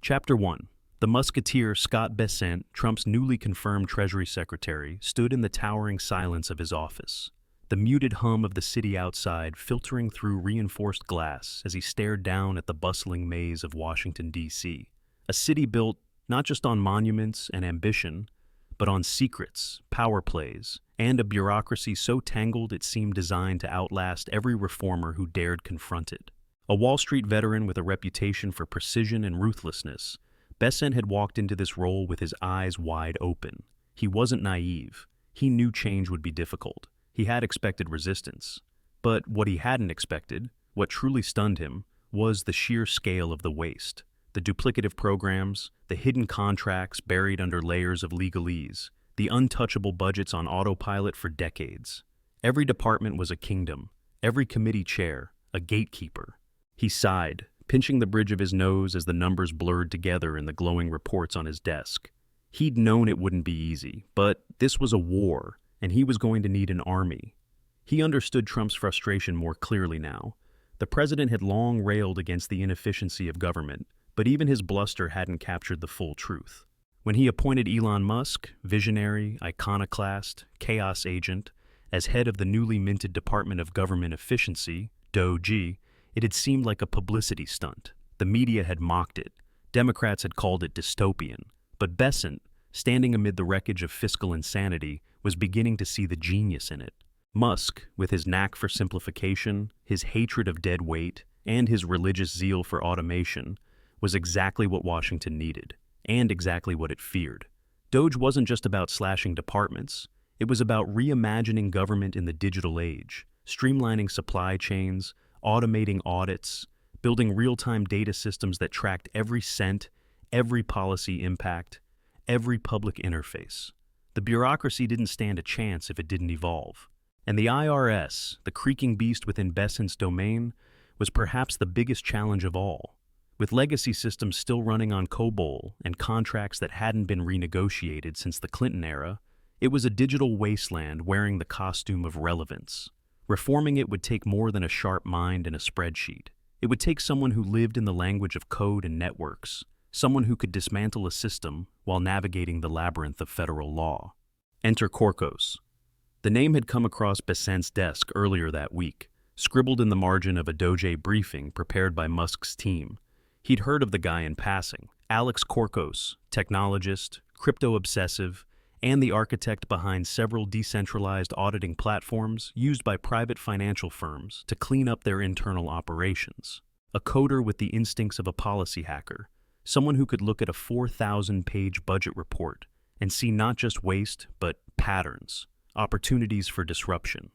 Chapter 1. The musketeer Scott Bessent, Trump's newly confirmed Treasury Secretary, stood in the towering silence of his office. The muted hum of the city outside filtering through reinforced glass as he stared down at the bustling maze of Washington, D.C. A city built not just on monuments and ambition, but on secrets, power plays, and a bureaucracy so tangled it seemed designed to outlast every reformer who dared confront it. A Wall Street veteran with a reputation for precision and ruthlessness, Bessent had walked into this role with his eyes wide open. He wasn't naive. He knew change would be difficult. He had expected resistance. But what he hadn't expected, what truly stunned him, was the sheer scale of the waste. The duplicative programs, the hidden contracts buried under layers of legalese, the untouchable budgets on autopilot for decades. Every department was a kingdom, every committee chair, a gatekeeper. He sighed, pinching the bridge of his nose as the numbers blurred together in the glowing reports on his desk. He'd known it wouldn't be easy, but this was a war, and he was going to need an army. He understood Trump's frustration more clearly now. The president had long railed against the inefficiency of government, but even his bluster hadn't captured the full truth. When he appointed Elon Musk, visionary, iconoclast, chaos agent, as head of the newly minted Department of Government Efficiency, DOGE, it had seemed like a publicity stunt. The media had mocked it. Democrats had called it dystopian. But Bessent, standing amid the wreckage of fiscal insanity, was beginning to see the genius in it. Musk, with his knack for simplification, his hatred of dead weight, and his religious zeal for automation, was exactly what Washington needed, and exactly what it feared. DOGE wasn't just about slashing departments. It was about reimagining government in the digital age, streamlining supply chains, automating audits, building real-time data systems that tracked every cent, every policy impact, every public interface. The bureaucracy didn't stand a chance if it didn't evolve. And the IRS, the creaking beast within Bessent's domain, was perhaps the biggest challenge of all. With legacy systems still running on COBOL and contracts that hadn't been renegotiated since the Clinton era, it was a digital wasteland wearing the costume of relevance. Reforming it would take more than a sharp mind and a spreadsheet. It would take someone who lived in the language of code and networks, someone who could dismantle a system while navigating the labyrinth of federal law. Enter Korkos. The name had come across Bessent's desk earlier that week, scribbled in the margin of a DOGE briefing prepared by Musk's team. He'd heard of the guy in passing, Alex Korkos, technologist, crypto-obsessive, and the architect behind several decentralized auditing platforms used by private financial firms to clean up their internal operations. A coder with the instincts of a policy hacker, someone who could look at a 4,000-page budget report and see not just waste, but patterns, opportunities for disruption.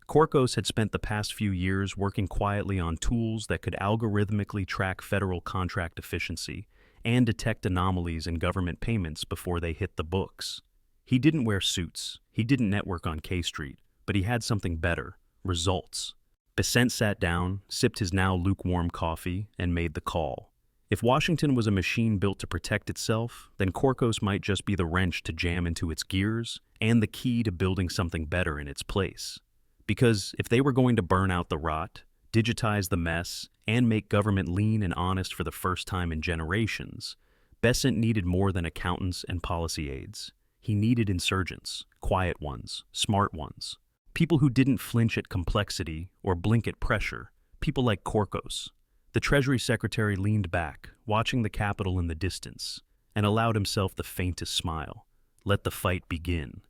Korkos had spent the past few years working quietly on tools that could algorithmically track federal contract efficiency and detect anomalies in government payments before they hit the books. He didn't wear suits, he didn't network on K Street, but he had something better: results. Bessent sat down, sipped his now lukewarm coffee, and made the call. If Washington was a machine built to protect itself, then Korkos might just be the wrench to jam into its gears and the key to building something better in its place. Because if they were going to burn out the rot, digitize the mess, and make government lean and honest for the first time in generations, Bessent needed more than accountants and policy aides. He needed insurgents, quiet ones, smart ones, people who didn't flinch at complexity or blink at pressure, people like Korkos. The Treasury Secretary leaned back, watching the Capitol in the distance, and allowed himself the faintest smile. Let the fight begin.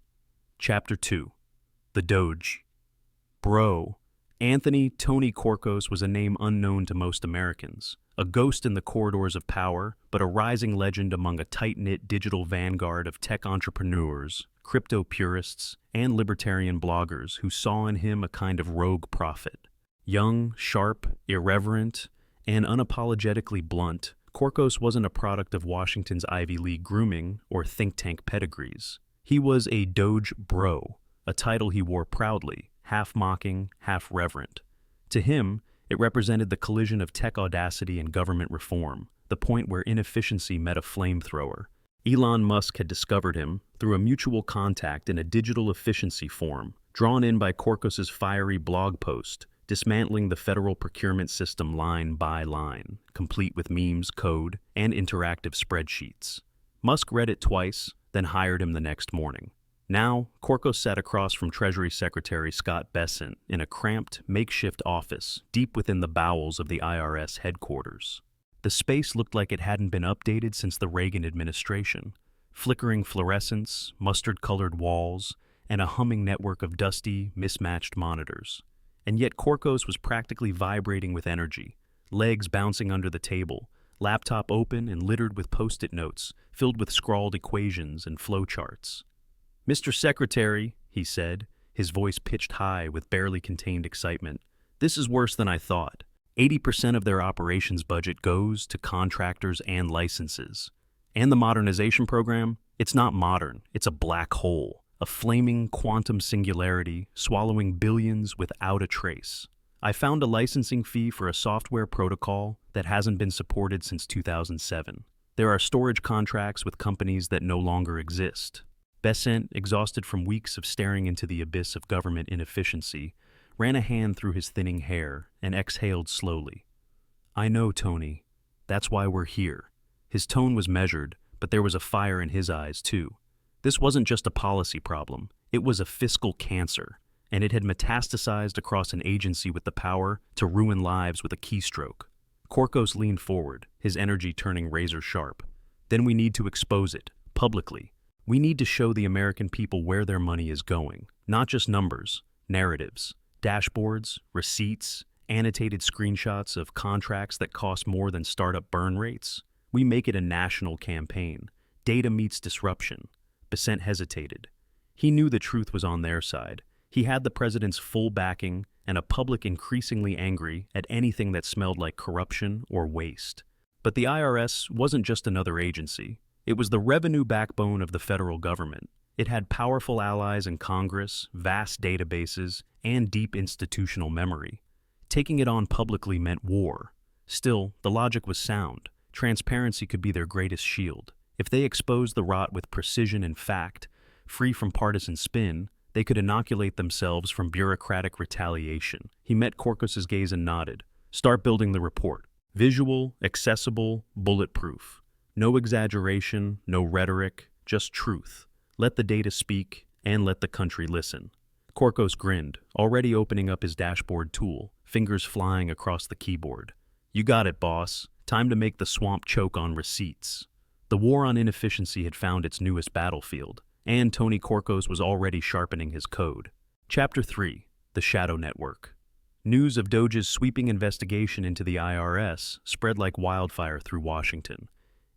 Chapter 2. The DOGE. Bro. Anthony Tony Korkos was a name unknown to most Americans, a ghost in the corridors of power, but a rising legend among a tight-knit digital vanguard of tech entrepreneurs, crypto purists, and libertarian bloggers who saw in him a kind of rogue prophet. Young, sharp, irreverent, and unapologetically blunt, Korkos wasn't a product of Washington's Ivy League grooming or think tank pedigrees. He was a Doge bro, a title he wore proudly, half mocking, half reverent. To him, it represented the collision of tech audacity and government reform, the point where inefficiency met a flamethrower. Elon Musk had discovered him through a mutual contact in a digital efficiency forum, drawn in by Korkos's fiery blog post, dismantling the federal procurement system line by line, complete with memes, code, and interactive spreadsheets. Musk read it twice, then hired him the next morning. Now, Korkos sat across from Treasury Secretary Scott Bessent in a cramped, makeshift office deep within the bowels of the IRS headquarters. The space looked like it hadn't been updated since the Reagan administration. Flickering fluorescents, mustard-colored walls, and a humming network of dusty, mismatched monitors. And yet Korkos was practically vibrating with energy, legs bouncing under the table, laptop open and littered with post-it notes, filled with scrawled equations and flowcharts. "Mr. Secretary," he said, his voice pitched high with barely contained excitement, "this is worse than I thought. 80% of their operations budget goes to contractors and licenses. And the modernization program? It's not modern, it's a black hole. A flaming quantum singularity swallowing billions without a trace. I found a licensing fee for a software protocol that hasn't been supported since 2007. There are storage contracts with companies that no longer exist." Bessent, exhausted from weeks of staring into the abyss of government inefficiency, ran a hand through his thinning hair and exhaled slowly. "I know, Tony. That's why we're here." His tone was measured, but there was a fire in his eyes, too. This wasn't just a policy problem, it was a fiscal cancer, and it had metastasized across an agency with the power to ruin lives with a keystroke. Korkos leaned forward, his energy turning razor sharp. "Then we need to expose it, publicly. We need to show the American people where their money is going, not just numbers, narratives, dashboards, receipts, annotated screenshots of contracts that cost more than startup burn rates. We make it a national campaign. Data meets disruption." Bessent hesitated. He knew the truth was on their side. He had the president's full backing and a public increasingly angry at anything that smelled like corruption or waste. But the IRS wasn't just another agency. It was the revenue backbone of the federal government. It had powerful allies in Congress, vast databases, and deep institutional memory. Taking it on publicly meant war. Still, the logic was sound. Transparency could be their greatest shield. If they exposed the rot with precision and fact, free from partisan spin, they could inoculate themselves from bureaucratic retaliation. He met Korkos's gaze and nodded. "Start building the report. Visual, accessible, bulletproof. No exaggeration, no rhetoric, just truth. Let the data speak, and let the country listen." Korkos grinned, already opening up his dashboard tool, fingers flying across the keyboard. "You got it, boss. Time to make the swamp choke on receipts." The war on inefficiency had found its newest battlefield, and Tony Korkos was already sharpening his code. Chapter 3. The Shadow Network. News of DOGE's sweeping investigation into the IRS spread like wildfire through Washington,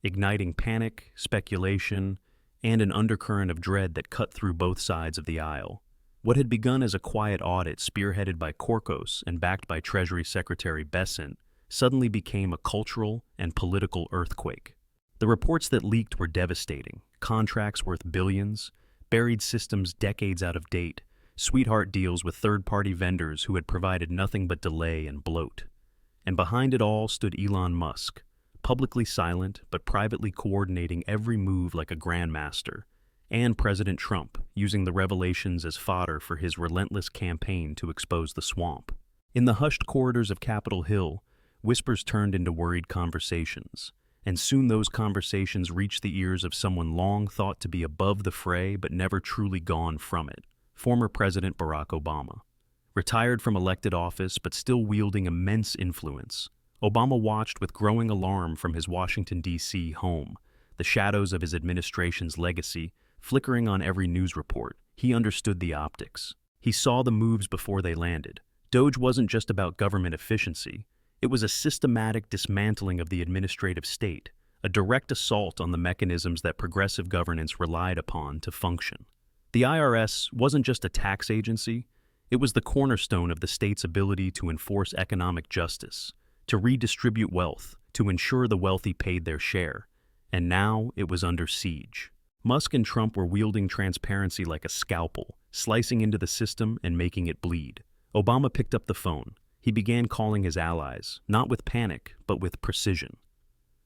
igniting panic, speculation, and an undercurrent of dread that cut through both sides of the aisle. What had begun as a quiet audit spearheaded by Korkos and backed by Treasury Secretary Bessent suddenly became a cultural and political earthquake. The reports that leaked were devastating. Contracts worth billions, buried systems decades out of date, sweetheart deals with third-party vendors who had provided nothing but delay and bloat. And behind it all stood Elon Musk, publicly silent but privately coordinating every move like a grandmaster, and President Trump, using the revelations as fodder for his relentless campaign to expose the swamp. In the hushed corridors of Capitol Hill, whispers turned into worried conversations. And soon those conversations reached the ears of someone long thought to be above the fray but never truly gone from it, former President Barack Obama. Retired from elected office but still wielding immense influence, Obama watched with growing alarm from his Washington, D.C. home, the shadows of his administration's legacy flickering on every news report. He understood the optics. He saw the moves before they landed. DOGE wasn't just about government efficiency. It was a systematic dismantling of the administrative state, a direct assault on the mechanisms that progressive governance relied upon to function. The IRS wasn't just a tax agency, it was the cornerstone of the state's ability to enforce economic justice, to redistribute wealth, to ensure the wealthy paid their share. And now it was under siege. Musk and Trump were wielding transparency like a scalpel, slicing into the system and making it bleed. Obama picked up the phone. He began calling his allies, not with panic, but with precision.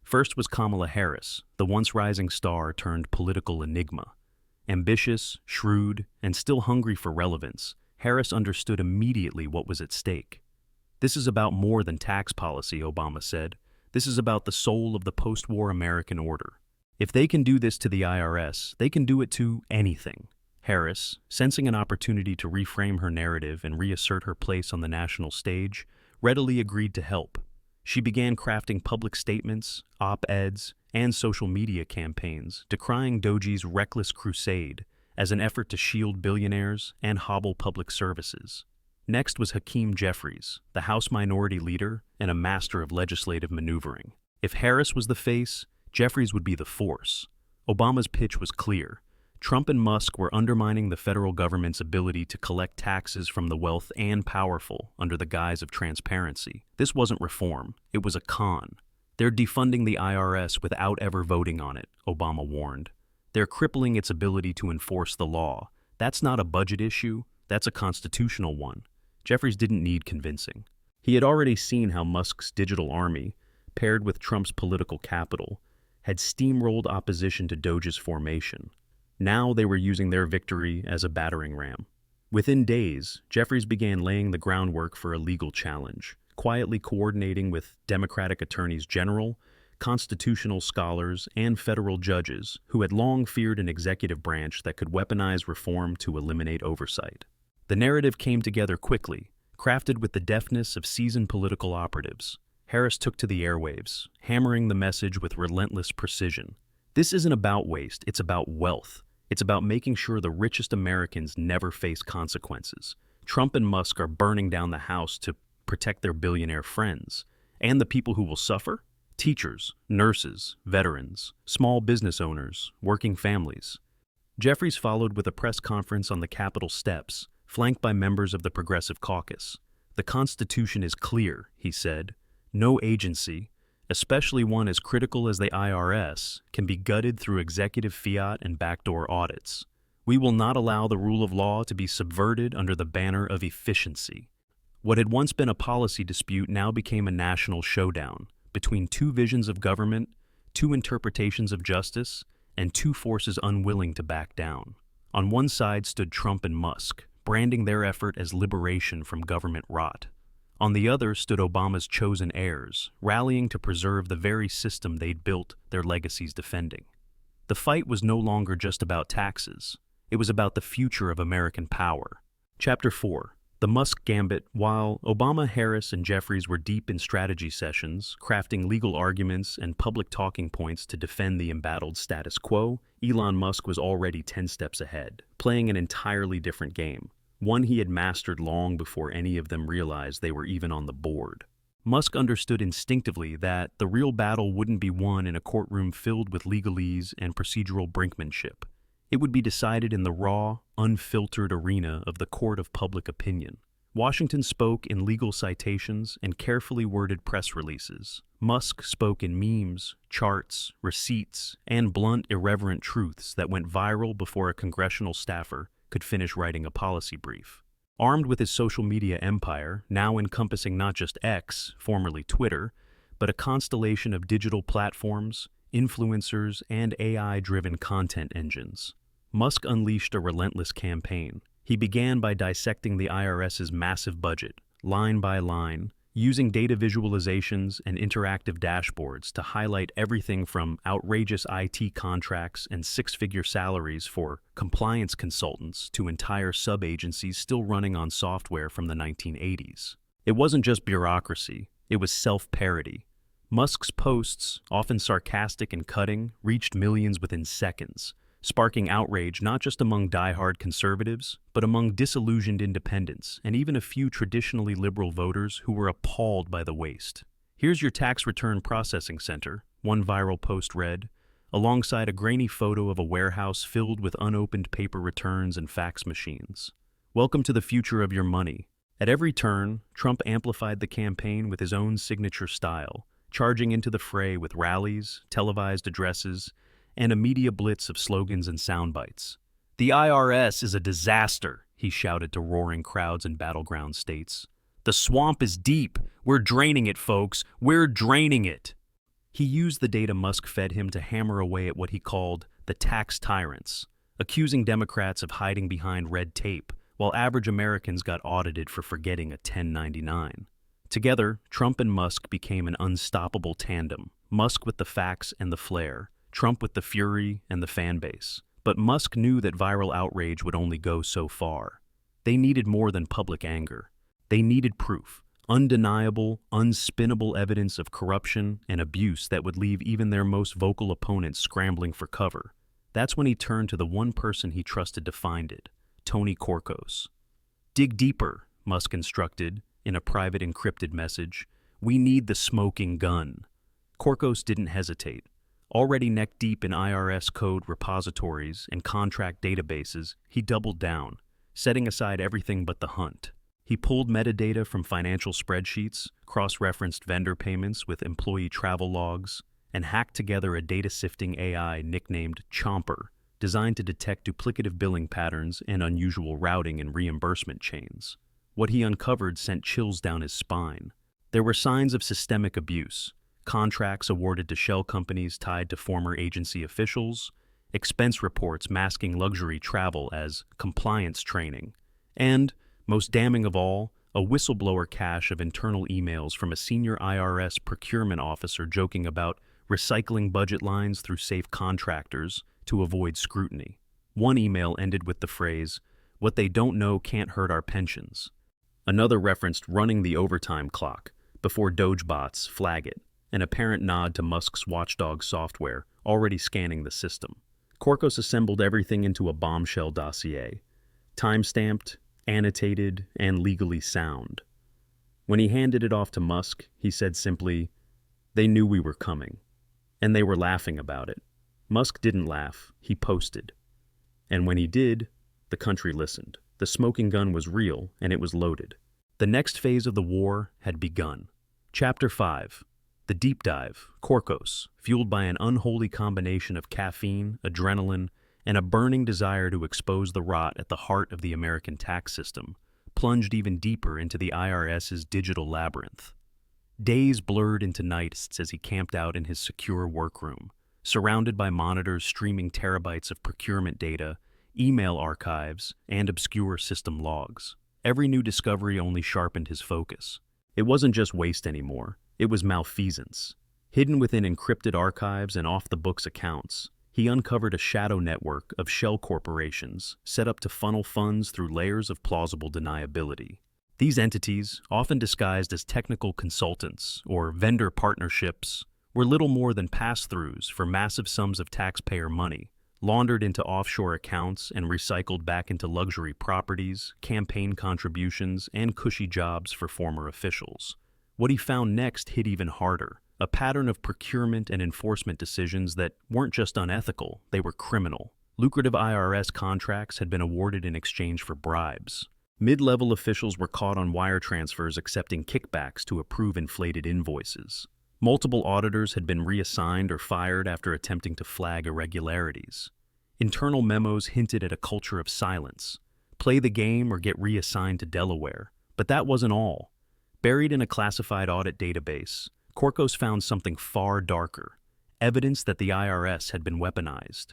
First was Kamala Harris, the once rising star turned political enigma. Ambitious, shrewd, and still hungry for relevance, Harris understood immediately what was at stake. This is about more than tax policy, Obama said. This is about the soul of the post-war American order. If they can do this to the IRS, they can do it to anything. Harris, sensing an opportunity to reframe her narrative and reassert her place on the national stage, readily agreed to help. She began crafting public statements, op-eds, and social media campaigns, decrying DOGE's reckless crusade as an effort to shield billionaires and hobble public services. Next was Hakeem Jeffries, the House Minority Leader and a master of legislative maneuvering. If Harris was the face, Jeffries would be the force. Obama's pitch was clear. Trump and Musk were undermining the federal government's ability to collect taxes from the wealth and powerful under the guise of transparency. This wasn't reform, it was a con. They're defunding the IRS without ever voting on it, Obama warned. They're crippling its ability to enforce the law. That's not a budget issue, that's a constitutional one. Jeffries didn't need convincing. He had already seen how Musk's digital army, paired with Trump's political capital, had steamrolled opposition to DOGE's formation. Now they were using their victory as a battering ram. Within days, Jeffries began laying the groundwork for a legal challenge, quietly coordinating with Democratic attorneys general, constitutional scholars, and federal judges who had long feared an executive branch that could weaponize reform to eliminate oversight. The narrative came together quickly, crafted with the deftness of seasoned political operatives. Harris took to the airwaves, hammering the message with relentless precision. This isn't about waste, it's about wealth. It's about making sure the richest Americans never face consequences. Trump and Musk are burning down the house to protect their billionaire friends. And the people who will suffer? Teachers, nurses, veterans, small business owners, working families. Jeffries followed with a press conference on the Capitol steps, flanked by members of the Progressive Caucus. The Constitution is clear, he said. No agency, especially one as critical as the IRS, can be gutted through executive fiat and backdoor audits. We will not allow the rule of law to be subverted under the banner of efficiency. What had once been a policy dispute now became a national showdown between two visions of government, two interpretations of justice, and two forces unwilling to back down. On one side stood Trump and Musk, branding their effort as liberation from government rot. On the other stood Obama's chosen heirs, rallying to preserve the very system they'd built their legacies defending. The fight was no longer just about taxes. It was about the future of American power. Chapter 4. The Musk Gambit. While Obama, Harris, and Jeffries were deep in strategy sessions, crafting legal arguments and public talking points to defend the embattled status quo, Elon Musk was already 10 steps ahead, playing an entirely different game. One he had mastered long before any of them realized they were even on the board. Musk understood instinctively that the real battle wouldn't be won in a courtroom filled with legalese and procedural brinkmanship. It would be decided in the raw, unfiltered arena of the court of public opinion. Washington spoke in legal citations and carefully worded press releases. Musk spoke in memes, charts, receipts, and blunt, irreverent truths that went viral before a congressional staffer could finish writing a policy brief. Armed with his social media empire, now encompassing not just X, formerly Twitter, but a constellation of digital platforms, influencers, and AI-driven content engines, Musk unleashed a relentless campaign. He began by dissecting the IRS's massive budget, line by line, using data visualizations and interactive dashboards to highlight everything from outrageous IT contracts and six-figure salaries for compliance consultants to entire sub-agencies still running on software from the 1980s. It wasn't just bureaucracy, it was self-parody. Musk's posts, often sarcastic and cutting, reached millions within seconds, sparking outrage not just among die-hard conservatives, but among disillusioned independents and even a few traditionally liberal voters who were appalled by the waste. "Here's your tax return processing center," one viral post read, alongside a grainy photo of a warehouse filled with unopened paper returns and fax machines. "Welcome to the future of your money." At every turn, Trump amplified the campaign with his own signature style, charging into the fray with rallies, televised addresses, and a media blitz of slogans and sound bites. "The IRS is a disaster," he shouted to roaring crowds in battleground states. "The swamp is deep. We're draining it, folks. We're draining it." He used the data Musk fed him to hammer away at what he called the tax tyrants, accusing Democrats of hiding behind red tape, while average Americans got audited for forgetting a 1099. Together, Trump and Musk became an unstoppable tandem. Musk with the facts and the flair, Trump with the fury and the fan base. But Musk knew that viral outrage would only go so far. They needed more than public anger. They needed proof, undeniable, unspinnable evidence of corruption and abuse that would leave even their most vocal opponents scrambling for cover. That's when he turned to the one person he trusted to find it, Tony Korkos. "Dig deeper," Musk instructed in a private encrypted message. "We need the smoking gun." Korkos didn't hesitate. Already neck-deep in IRS code repositories and contract databases, he doubled down, setting aside everything but the hunt. He pulled metadata from financial spreadsheets, cross-referenced vendor payments with employee travel logs, and hacked together a data-sifting AI nicknamed Chomper, designed to detect duplicative billing patterns and unusual routing and reimbursement chains. What he uncovered sent chills down his spine. There were signs of systemic abuse, contracts awarded to shell companies tied to former agency officials, expense reports masking luxury travel as compliance training, and, most damning of all, a whistleblower cache of internal emails from a senior IRS procurement officer joking about recycling budget lines through safe contractors to avoid scrutiny. One email ended with the phrase, "What they don't know can't hurt our pensions." Another referenced running the overtime clock before DOGE bots flag it, an apparent nod to Musk's watchdog software already scanning the system. Korkos assembled everything into a bombshell dossier, time-stamped, annotated, and legally sound. When he handed it off to Musk, he said simply, "They knew we were coming, and they were laughing about it." Musk didn't laugh, he posted. And when he did, the country listened. The smoking gun was real, and it was loaded. The next phase of the war had begun. Chapter 5. The Deep Dive, Korkos, fueled by an unholy combination of caffeine, adrenaline, and a burning desire to expose the rot at the heart of the American tax system, plunged even deeper into the IRS's digital labyrinth. Days blurred into nights as he camped out in his secure workroom, surrounded by monitors streaming terabytes of procurement data, email archives, and obscure system logs. Every new discovery only sharpened his focus. It wasn't just waste anymore, it was malfeasance. Hidden within encrypted archives and off-the-books accounts, he uncovered a shadow network of shell corporations set up to funnel funds through layers of plausible deniability. These entities, often disguised as technical consultants or vendor partnerships, were little more than pass-throughs for massive sums of taxpayer money, laundered into offshore accounts and recycled back into luxury properties, campaign contributions, and cushy jobs for former officials. What he found next hit even harder, a pattern of procurement and enforcement decisions that weren't just unethical, they were criminal. Lucrative IRS contracts had been awarded in exchange for bribes. Mid-level officials were caught on wire transfers accepting kickbacks to approve inflated invoices. Multiple auditors had been reassigned or fired after attempting to flag irregularities. Internal memos hinted at a culture of silence. Play the game or get reassigned to Delaware. But that wasn't all. Buried in a classified audit database, Korkos found something far darker, evidence that the IRS had been weaponized.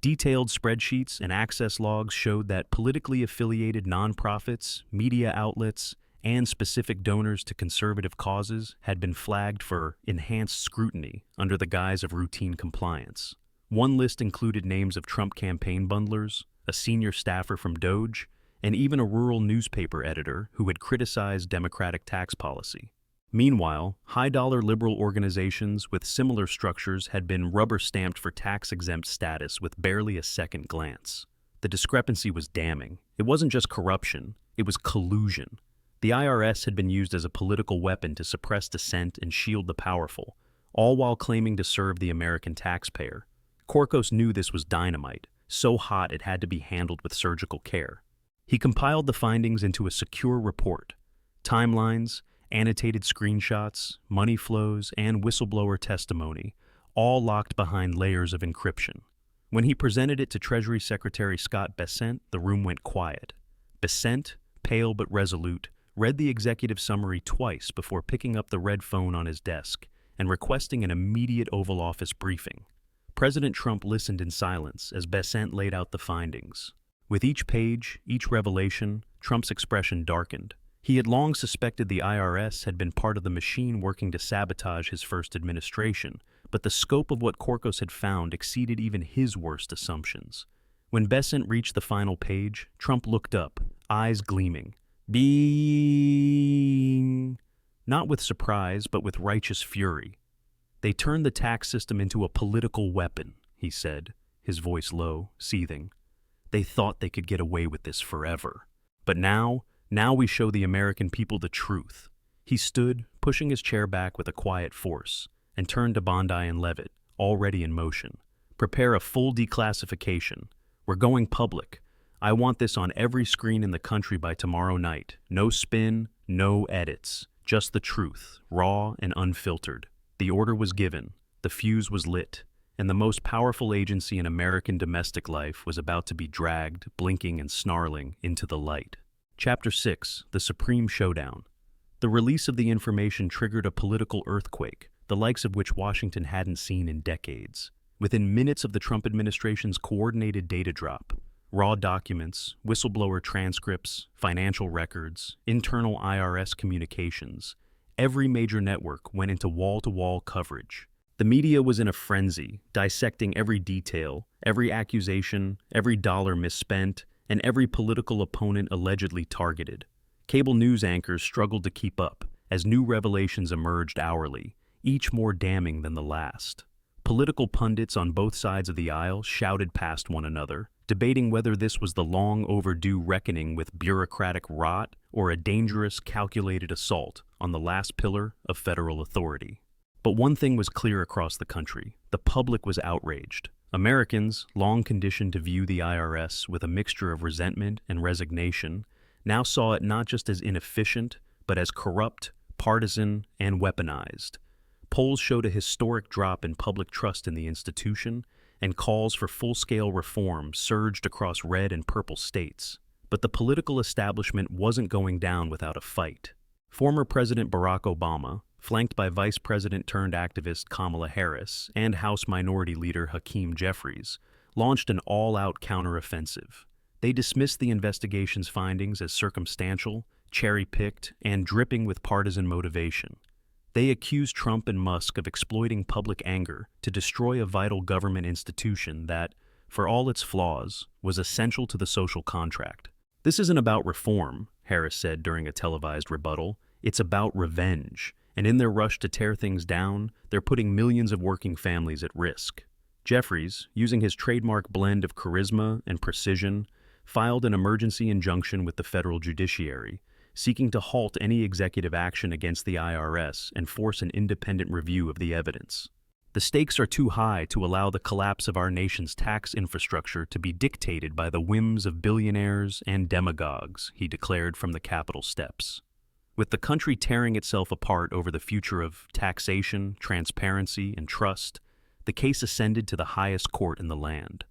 Detailed spreadsheets and access logs showed that politically affiliated nonprofits, media outlets, and specific donors to conservative causes had been flagged for enhanced scrutiny under the guise of routine compliance. One list included names of Trump campaign bundlers, a senior staffer from DOGE, and even a rural newspaper editor who had criticized Democratic tax policy. Meanwhile, high-dollar liberal organizations with similar structures had been rubber-stamped for tax-exempt status with barely a second glance. The discrepancy was damning. It wasn't just corruption, it was collusion. The IRS had been used as a political weapon to suppress dissent and shield the powerful, all while claiming to serve the American taxpayer. Korkos knew this was dynamite, so hot it had to be handled with surgical care. He compiled the findings into a secure report. Timelines, annotated screenshots, money flows, and whistleblower testimony, all locked behind layers of encryption. When he presented it to Treasury Secretary Scott Bessent, the room went quiet. Bessent, pale but resolute, read the executive summary twice before picking up the red phone on his desk and requesting an immediate Oval Office briefing. President Trump listened in silence as Bessent laid out the findings. With each page, each revelation, Trump's expression darkened. He had long suspected the IRS had been part of the machine working to sabotage his first administration, but the scope of what Korkos had found exceeded even his worst assumptions. When Besant reached the final page, Trump looked up, eyes gleaming. Bing! Not with surprise, but with righteous fury. "They turned the tax system into a political weapon," he said, his voice low, seething. "They thought they could get away with this forever. But now we show the American people the truth." He stood, pushing his chair back with a quiet force, and turned to Bondi and Levitt, already in motion. "Prepare a full declassification. We're going public. I want this on every screen in the country by tomorrow night. No spin, no edits. Just the truth, raw and unfiltered." The order was given, the fuse was lit, and the most powerful agency in American domestic life was about to be dragged, blinking and snarling, into the light. Chapter 6, The Supreme Showdown. The release of the information triggered a political earthquake, the likes of which Washington hadn't seen in decades. Within minutes of the Trump administration's coordinated data drop, raw documents, whistleblower transcripts, financial records, internal IRS communications, every major network went into wall-to-wall coverage. The media was in a frenzy, dissecting every detail, every accusation, every dollar misspent, and every political opponent allegedly targeted. Cable news anchors struggled to keep up, as new revelations emerged hourly, each more damning than the last. Political pundits on both sides of the aisle shouted past one another, debating whether this was the long-overdue reckoning with bureaucratic rot or a dangerous, calculated assault on the last pillar of federal authority. But one thing was clear across the country: the public was outraged. Americans, long conditioned to view the IRS with a mixture of resentment and resignation, now saw it not just as inefficient, but as corrupt, partisan, and weaponized. Polls showed a historic drop in public trust in the institution, and calls for full-scale reform surged across red and purple states. But the political establishment wasn't going down without a fight. Former President Barack Obama, flanked by Vice President-turned-activist Kamala Harris and House Minority Leader Hakeem Jeffries, launched an all-out counteroffensive. They dismissed the investigation's findings as circumstantial, cherry-picked, and dripping with partisan motivation. They accused Trump and Musk of exploiting public anger to destroy a vital government institution that, for all its flaws, was essential to the social contract. "This isn't about reform," Harris said during a televised rebuttal. "It's about revenge, and in their rush to tear things down, they're putting millions of working families at risk." Jeffries, using his trademark blend of charisma and precision, filed an emergency injunction with the federal judiciary, seeking to halt any executive action against the IRS and force an independent review of the evidence. "The stakes are too high to allow the collapse of our nation's tax infrastructure to be dictated by the whims of billionaires and demagogues," he declared from the Capitol steps. With the country tearing itself apart over the future of taxation, transparency, and trust, the case ascended to the highest court in the land.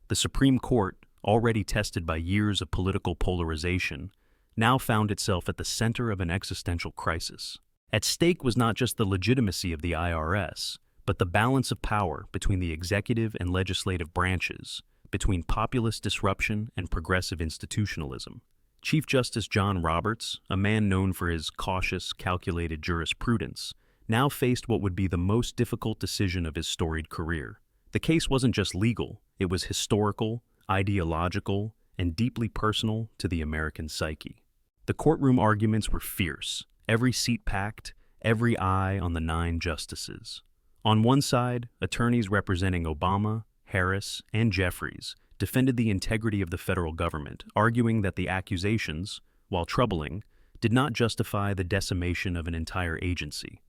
The Supreme Court, already tested by years of political polarization, now found itself at the center of an existential crisis. At stake was not just the legitimacy of the IRS, but the balance of power between the executive and legislative branches, between populist disruption and progressive institutionalism. Chief Justice John Roberts, a man known for his cautious, calculated jurisprudence, now faced what would be the most difficult decision of his storied career. The case wasn't just legal, it was historical, ideological, and deeply personal to the American psyche. The courtroom arguments were fierce, every seat packed, every eye on the 9 justices. On one side, attorneys representing Obama, Harris, and Jeffries defended the integrity of the federal government, arguing that the accusations, while troubling, did not justify the decimation of an entire agency.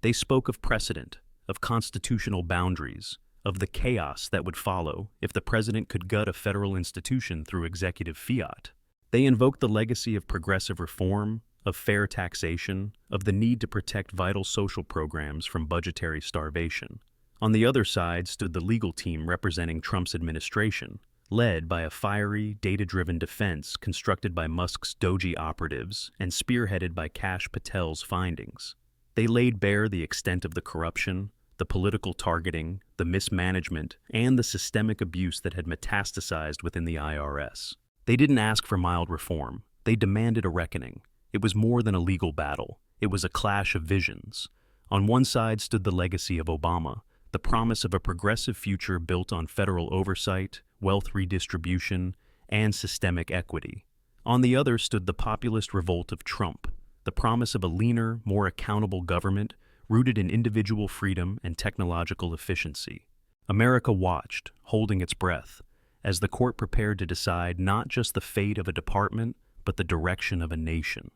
They spoke of precedent, of constitutional boundaries, of the chaos that would follow if the president could gut a federal institution through executive fiat. They invoked the legacy of progressive reform, of fair taxation, of the need to protect vital social programs from budgetary starvation. On the other side stood the legal team representing Trump's administration, led by a fiery, data-driven defense constructed by Musk's DOGE operatives and spearheaded by Kash Patel's findings. They laid bare the extent of the corruption, the political targeting, the mismanagement, and the systemic abuse that had metastasized within the IRS. They didn't ask for mild reform. They demanded a reckoning. It was more than a legal battle. It was a clash of visions. On one side stood the legacy of Obama, the promise of a progressive future built on federal oversight, wealth redistribution, and systemic equity. On the other stood the populist revolt of Trump, the promise of a leaner, more accountable government rooted in individual freedom and technological efficiency. America watched, holding its breath, as the court prepared to decide not just the fate of a department, but the direction of a nation.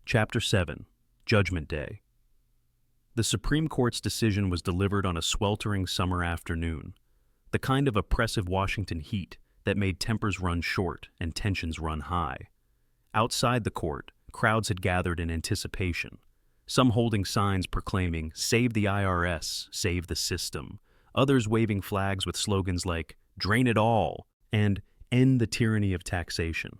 Chapter 7. Judgment Day. The Supreme Court's decision was delivered on a sweltering summer afternoon, the kind of oppressive Washington heat that made tempers run short and tensions run high. Outside the court, crowds had gathered in anticipation, some holding signs proclaiming, "Save the IRS, save the system," others waving flags with slogans like, "Drain it all," and "End the tyranny of taxation."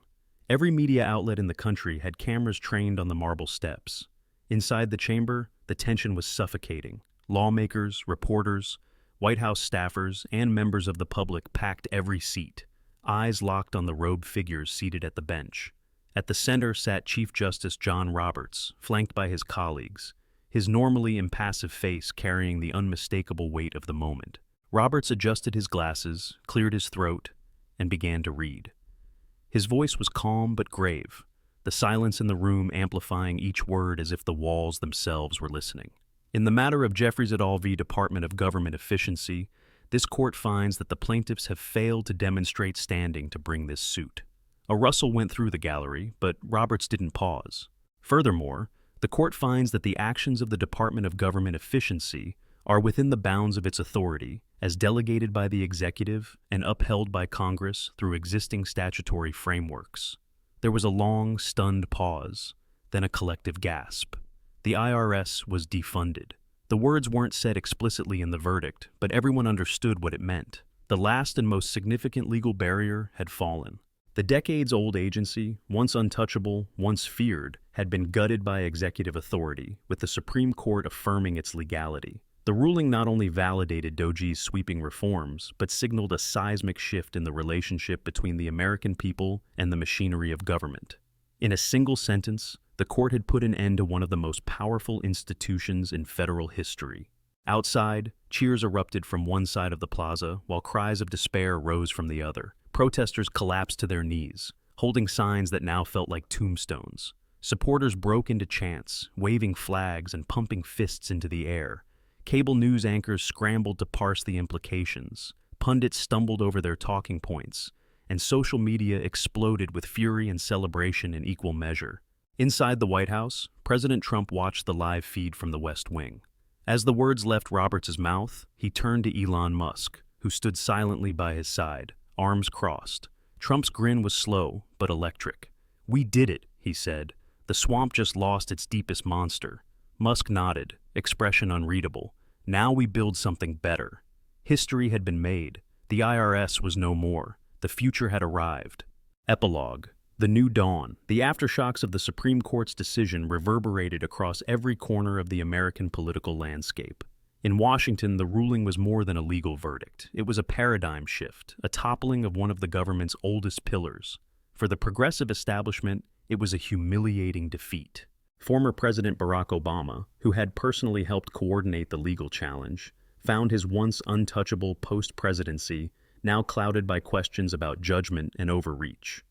Every media outlet in the country had cameras trained on the marble steps. Inside the chamber, the tension was suffocating. Lawmakers, reporters, White House staffers, and members of the public packed every seat, eyes locked on the robed figures seated at the bench. At the center sat Chief Justice John Roberts, flanked by his colleagues, his normally impassive face carrying the unmistakable weight of the moment. Roberts adjusted his glasses, cleared his throat, and began to read. His voice was calm but grave, the silence in the room amplifying each word as if the walls themselves were listening. In the matter of Jeffries et al. V. Department of Government Efficiency, this court finds that the plaintiffs have failed to demonstrate standing to bring this suit. A rustle went through the gallery, but Roberts didn't pause. Furthermore, the court finds that the actions of the Department of Government Efficiency are within the bounds of its authority, as delegated by the executive and upheld by Congress through existing statutory frameworks. There was a long, stunned pause, then a collective gasp. The IRS was defunded. The words weren't said explicitly in the verdict, but everyone understood what it meant. The last and most significant legal barrier had fallen. The decades-old agency, once untouchable, once feared, had been gutted by executive authority, with the Supreme Court affirming its legality. The ruling not only validated DOGE's sweeping reforms, but signaled a seismic shift in the relationship between the American people and the machinery of government. In a single sentence, the court had put an end to one of the most powerful institutions in federal history. Outside, cheers erupted from one side of the plaza, while cries of despair rose from the other. Protesters collapsed to their knees, holding signs that now felt like tombstones. Supporters broke into chants, waving flags and pumping fists into the air. Cable news anchors scrambled to parse the implications. Pundits stumbled over their talking points, and social media exploded with fury and celebration in equal measure. Inside the White House, President Trump watched the live feed from the West Wing. As the words left Roberts' mouth, he turned to Elon Musk, who stood silently by his side, arms crossed. Trump's grin was slow, but electric. "We did it," he said. "The swamp just lost its deepest monster." Musk nodded, expression unreadable. "Now we build something better." History had been made. The IRS was no more. The future had arrived. Epilogue. The new dawn. The aftershocks of the Supreme Court's decision reverberated across every corner of the American political landscape. In Washington, the ruling was more than a legal verdict. It was a paradigm shift, a toppling of one of the government's oldest pillars. For the progressive establishment, it was a humiliating defeat. Former President Barack Obama, who had personally helped coordinate the legal challenge, found his once untouchable post-presidency now clouded by questions about judgment and overreach.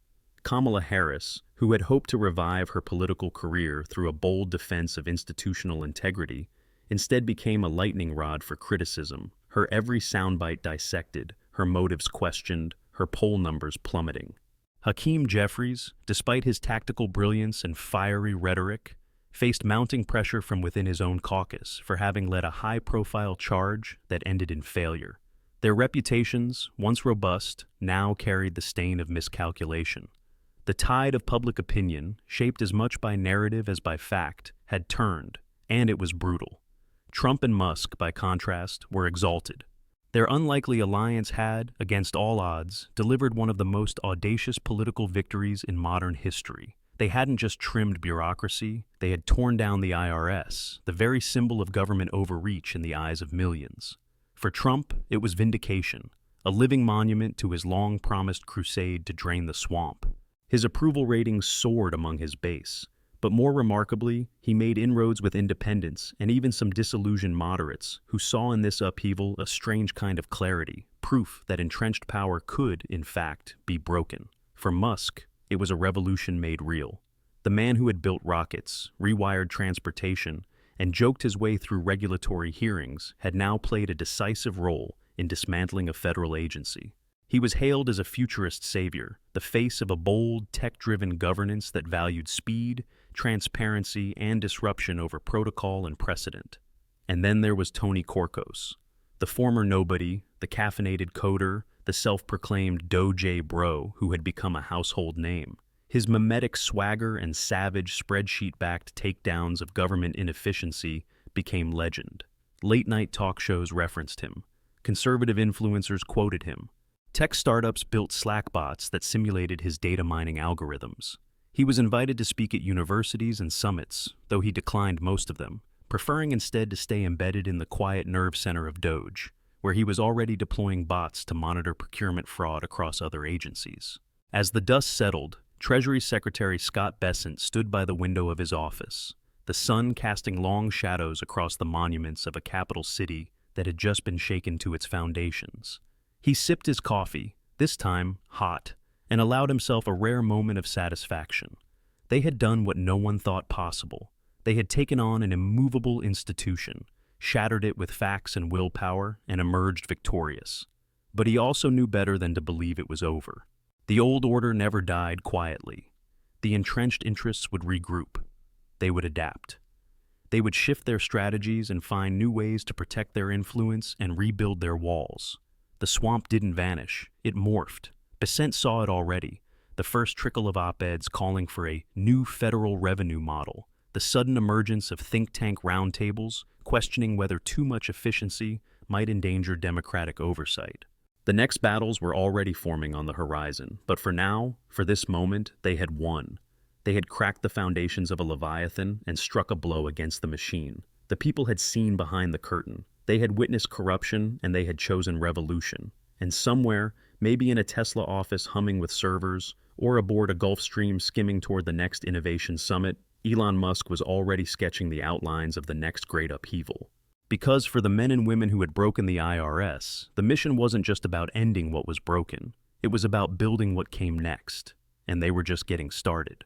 Kamala Harris, who had hoped to revive her political career through a bold defense of institutional integrity, instead became a lightning rod for criticism, her every soundbite dissected, her motives questioned, her poll numbers plummeting. Hakeem Jeffries, despite his tactical brilliance and fiery rhetoric, faced mounting pressure from within his own caucus for having led a high-profile charge that ended in failure. Their reputations, once robust, now carried the stain of miscalculation. The tide of public opinion, shaped as much by narrative as by fact, had turned, and it was brutal. Trump and Musk, by contrast, were exalted. Their unlikely alliance had, against all odds, delivered one of the most audacious political victories in modern history. They hadn't just trimmed bureaucracy, they had torn down the IRS, the very symbol of government overreach in the eyes of millions. For Trump, it was vindication, a living monument to his long-promised crusade to drain the swamp. His approval ratings soared among his base, but more remarkably, he made inroads with independents and even some disillusioned moderates who saw in this upheaval a strange kind of clarity, proof that entrenched power could, in fact, be broken. For Musk, it was a revolution made real. The man who had built rockets, rewired transportation, and joked his way through regulatory hearings had now played a decisive role in dismantling a federal agency. He was hailed as a futurist savior, the face of a bold, tech-driven governance that valued speed, transparency, and disruption over protocol and precedent. And then there was Tony Korkos, the former nobody, the caffeinated coder, the self-proclaimed DOGE bro who had become a household name. His mimetic swagger and savage spreadsheet-backed takedowns of government inefficiency became legend. Late-night talk shows referenced him. Conservative influencers quoted him. Tech startups built Slack bots that simulated his data mining algorithms. He was invited to speak at universities and summits, though he declined most of them, preferring instead to stay embedded in the quiet nerve center of DOGE, where he was already deploying bots to monitor procurement fraud across other agencies. As the dust settled, Treasury Secretary Scott Bessent stood by the window of his office, the sun casting long shadows across the monuments of a capital city that had just been shaken to its foundations. He sipped his coffee, this time hot, and allowed himself a rare moment of satisfaction. They had done what no one thought possible. They had taken on an immovable institution, shattered it with facts and willpower, and emerged victorious. But he also knew better than to believe it was over. The old order never died quietly. The entrenched interests would regroup. They would adapt. They would shift their strategies and find new ways to protect their influence and rebuild their walls. The swamp didn't vanish, it morphed. Bessent saw it already, the first trickle of op-eds calling for a new federal revenue model, the sudden emergence of think tank roundtables questioning whether too much efficiency might endanger democratic oversight. The next battles were already forming on the horizon, but for now, for this moment, they had won. They had cracked the foundations of a leviathan and struck a blow against the machine. The people had seen behind the curtain. They had witnessed corruption and they had chosen revolution. And somewhere, maybe in a Tesla office humming with servers, or aboard a Gulfstream skimming toward the next innovation summit, Elon Musk was already sketching the outlines of the next great upheaval. Because for the men and women who had broken the IRS, the mission wasn't just about ending what was broken. It was about building what came next. And they were just getting started.